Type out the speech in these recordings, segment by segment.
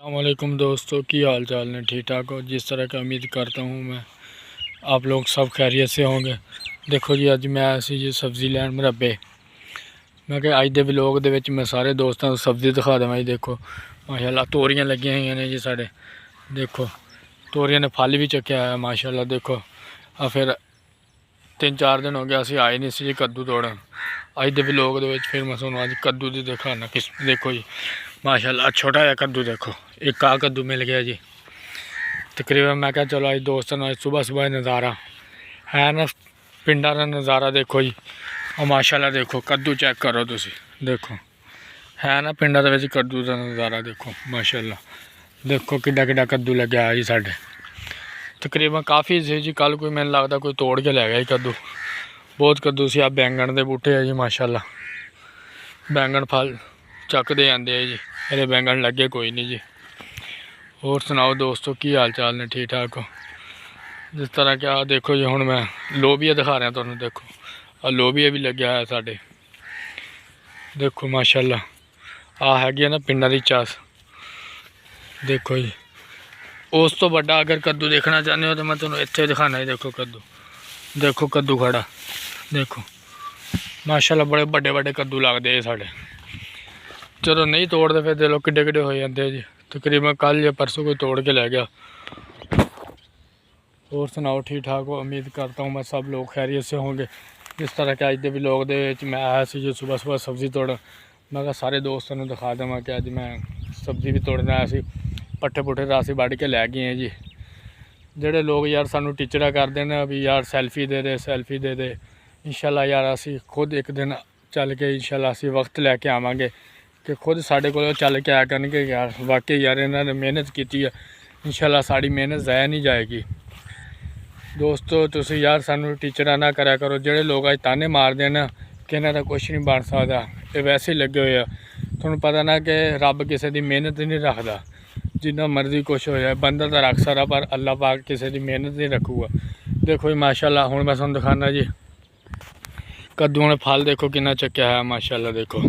अस्सलामुअलैकुम दोस्तों, की हाल चाल ने? ठीक ठाक हो? जिस तरह का उम्मीद करता हूँ मैं, आप लोग सब खैरियत से होंगे। देखो जी, अज मैं आया सी जी सब्ज़ी लैन मरब्बे। मैं क्या अज के व्लॉग दे विच मैं सारे दोस्तों को सब्ज़ी दिखा देवां जी। देखो माशाल्लाह तोरियां लगियां हुई ने जी साढ़े। देखो तोरियां ने फल भी चुक्या है माशाल्लाह। देखो फिर 3-4 दिन हो गए असीं आए नहीं सी जी कद्दू तोड़न। अज के व्लॉग दे विच फिर मैं तुहानूं अज कद्दू दी दिखाना। किस देखो जी माशाल्लाह छोटा जिहा कद्दू। देखो एक आ कद्दू मिल गया जी तकरीबन। मैं क्या चलो अज दोस्तों अज सुबह सुबह नज़ारा है ना, पिंडा का नज़ारा। देखो जी और माशाल्लाह देखो कद्दू चेक करो तुसी। देखो है ना पिंडा के कद्दू का नज़ारा। देखो माशाल्लाह देखो किड्डा किड्डा कद्दू लग्या जी साढ़े। तकरीबन काफ़ी सी जी, कल कोई मैंने लगता कोई तोड़ के लै गया जी कद्दू। बहुत कद्दू से। आ बैंगन के बूटे है जी माशाल्लाह। बैंगन फल चकते आते हैं जी। मेरे बैंगन लगे कोई नहीं जी। और सुनाओ दोस्तों, की हाल चाल ने? ठीक ठाक हो? जिस तरह क्या देखो जी, हुण मैं लोबिया दिखा रहा तुहानूं। देखो आ लोबिया भी लग्या है साढ़े। देखो माशाल्लाह आ हैगी ना पिंडां दी चास। देखो जी उस तो बड़ा अगर कद्दू देखना चाहते हो तो मैं तुहानूं इत्थे दिखाना जी। देखो कद्दू, देखो कद्दू खड़ा। देखो माशाल्लाह बड़े बड़े बड़े कद्दू लगते हैं साढ़े। चलो नहीं तोड़ते फिर दे लो किड्डे किड्डे हो जाते जी। तकरीबन कल या परसों कोई तोड़ के लै गया। और सुनाओ, ठीक ठाक हो? उम्मीद करता हूँ मैं सब लोग खैरियत से होंगे। जिस तरह के अज के व्लॉग दे मैं आया सी जो सुबह सुबह सब्ज़ी तोड़न। मैं कहा सारे दोस्तों को दिखा देवां कि अज मैं सब्ज़ी भी तोड़न आया सी। पट्ठे पुट्ठे तो असीं वढ़ के लै गए हैं जी। ਜਿਹੜੇ लोग यार सानू टीचरा करते हैं भी यार सैल्फी दे दे सैल्फी दे दे। इंशाल्लाह यार असी खुद एक दिन चल के इंशाल्लाह असी वक्त लैके आवांगे कि खुद साढ़े को चल के आया करनगे यार वाकई यार इन्होंने मेहनत की है। इंशाल्लाह साड़ी मेहनत ज़ाया नहीं जाएगी। दोस्तों तुसी यार सानू टीचर ना करा करो। ਜਿਹੜੇ लोग अज ताने मारते हैं ना कि इन्हों का कुछ नहीं बन सकता, ये वैसे ही लगे हुए। थोड़ा पता ना कि रब किसी की मेहनत नहीं रखता। जिन्ना मर्जी कुछ हो जाए बंदा तो रख सकता पर अल्लाह पाक किसी की मेहनत नहीं रखूगा। देखो जी माशाल्लाह हुण मैं तुहानूं दिखाना जी कद्दूआं ने फल। देखो कितना चुक्या है माशाल्लाह। देखो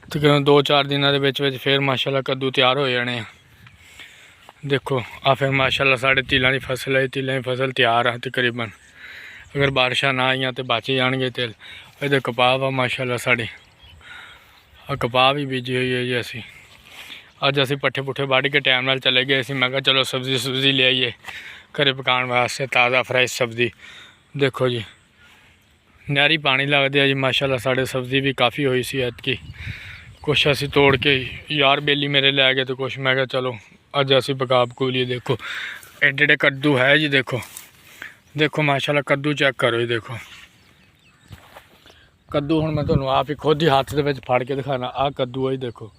तकरीबन 2-4 दिनों के फिर माशाल्लाह कद्दू तैयार हो जाने। देखो आ फिर माशाल्लाह साढ़े तिलों की फसल है। तिलों की फसल तैयार है तकरीबन। अगर बारिशां ना आईयां तो बच जाएंगे तिल। इधर कपाह आ माशाल्लाह साड़ी। आ कपाह भी बीजी हुई है जी असी। अज असी पट्ठे पुट्ठे वढ़ के टाइम नाल चले गए सी। मैं कहा चलो सब्जी सुब्जी ले आइए घरे पकाने वास्ते ताज़ा फ्रैश सब्जी। देखो जी नहरी पानी लगता है जी माशाल्लाह। साढ़े सब्जी भी काफ़ी हुई सी ऐतकी। कुछ असी तोड़ के यार बेली मेरे लै गए तो कुछ मैं कहा चलो अज असी पका पकूलीए। देखो एडे एडे कद्दू है जी। देखो देखो माशाल्लाह कद्दू चेक करो जी। देखो कद्दू हुण मैं तुहानूं आप ही खुद ही हत्थ दे विच फड़ के दिखाना। आ कद्दू है जी। देखो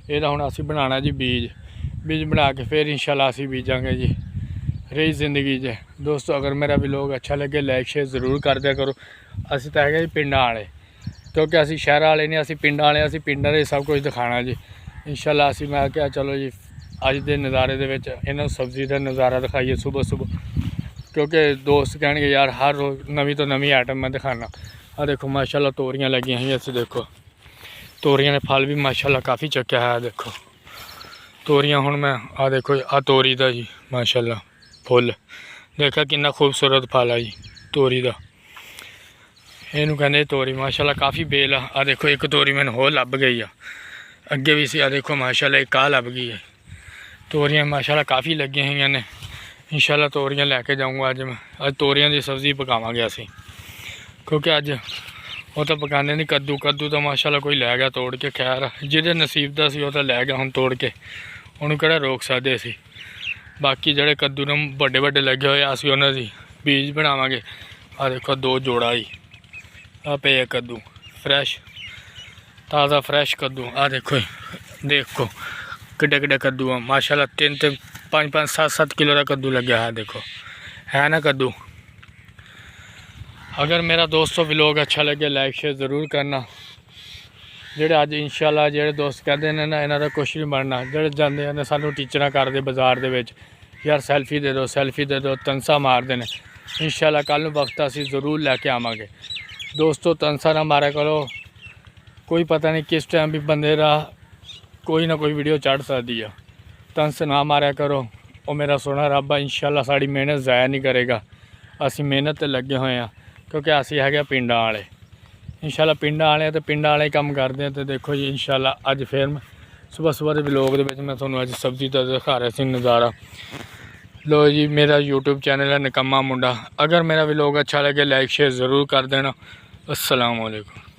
ਇਹਦਾ ਹੁਣ ਅਸੀਂ बनाना जी बीज बना के फिर इंशाल्लाह असी बीजांगे जी रही जिंदगी च। दोस्तों अगर मेरा व्लॉग अच्छा लगे लाइक शेयर ज़रूर कर दिया करो। असी तो है जी पिंडां वाले, क्योंकि असी शहर वाले नहीं, असी पिंडां वाले। असी पिंडां दे सब कुछ दिखाना जी इंशाल्लाह। असी मैं क्या चलो जी अज के नज़ारे दे विच इन्हां सब्जी का नज़ारा दिखाइए सुबह सुबह, क्योंकि दोस्त कहेंगे यार हर रोज़ नवीं तो नवीं आइटम मैं दिखाना। आ देखो माशाल्लाह तोरियां लगी हुई। असी देखो तोरियां ने फल भी माशाल्लाह काफ़ी चुक्या है। देखो तोरियां हुण मैं आ देखो आ तोरी दा जी माशाल्लाह फुल। देखा कितना खूबसूरत फल है जी तोरी का। इनू कहते तोरी माशाल्लाह काफ़ी बेल आ। देखो एक तोरी मैंने होर लभ गई आ अगे भी सी। आ देखो माशाल्लाह एक आ लभ गई है। तोरियां माशाल्लाह काफ़ी लगी हुई ने। इंशाल्लाह तोरियां लैके जाऊँगा अज मैं। अज तोरियां की सब्ज़ी पकावांगे असी, क्योंकि अज वो तो पकाने नहीं। कद्दू तो माशाल्लाह कोई लै गया तोड़ के। खैर जिहदे नसीब दा सी वो तो लै गया हुण तोड़ के, उन्होंने किहड़ा रोक सकदे सी। बाकी जिहड़े कद्दू ने बड़े बड़े लगे हुए असीं उन्हां दी बीज बनावांगे। आ देखो 2 जोड़ा ही आ पे कद्दू फ्रैश ताज़ा फ्रैश कद्दू। आ देखो देखो किड्डे किड्डे कद्दू आ माशाल्लाह। 3-3 5-5 7-7 किलो का कद्दू लग्या है। देखो है ना कद्दू। अगर मेरा दोस्तों व्लॉग अच्छा लगे लाइक शेयर ज़रूर करना। ਜਿਹੜੇ ਅੱਜ इंशाल्लाह ਜਿਹੜੇ दोस्त कहते हैं ना इन्हों का कुछ नहीं बनना। ਜਿਹੜੇ ਜਾਂਦੇ हैं सानू टीचर करते बाज़ार ਦੇ ਵਿੱਚ यार सैल्फी दे दो तनसा मारते हैं। इंशाल्लाह कल वक्त असी ज़रूर लैके आवांगे। दोस्तों तनसा ना मारा करो, कोई पता नहीं किस टाइम भी बंदे का कोई ना कोई वीडियो चढ़ सकती है। ਤੰਸ ਨਾ ਮਾਰਿਆ ਕਰੋ। ਉਹ ਮੇਰਾ ਸੋਹਣਾ ਰੱਬ ਆ ਇੰਸ਼ਾਅੱਲਾ ਸਾਡੀ ਮਿਹਨਤ ਜ਼ਾਇਆ ਨਹੀਂ ਕਰੇਗਾ। ਅਸੀਂ ਮਿਹਨਤ 'ਤੇ ਲੱਗੇ ਹੋਏ ਹਾਂ ਕਿਉਂਕਿ ਅਸੀਂ ਹੈਗੇ ਪਿੰਡਾਂ ਵਾਲੇ। ਇੰਸ਼ਾਅੱਲਾ ਪਿੰਡਾਂ ਵਾਲੇ ਅਤੇ ਪਿੰਡਾਂ ਵਾਲੇ ਕੰਮ ਕਰਦੇ ਹਾਂ। ਅਤੇ ਦੇਖੋ ਜੀ ਇੰਸ਼ਾਅੱਲਾ ਅੱਜ ਫਿਰ ਮੈਂ ਸੁਬਾਹ ਦੇ ਵਲੋਗ ਦੇ ਵਿੱਚ ਮੈਂ ਤੁਹਾਨੂੰ ਅੱਜ ਸਬਜ਼ੀ ਦਾ ਦਿਖਾ ਰਿਹਾ ਸੀ ਨਜ਼ਾਰਾ। ਲੋ ਜੀ ਮੇਰਾ यूट्यूब चैनल है निकम्मा मुंडा। अगर मेरा व्लॉग अच्छा लगे लाइक शेयर ज़रूर कर देना। अस्सलाम वालेकुम।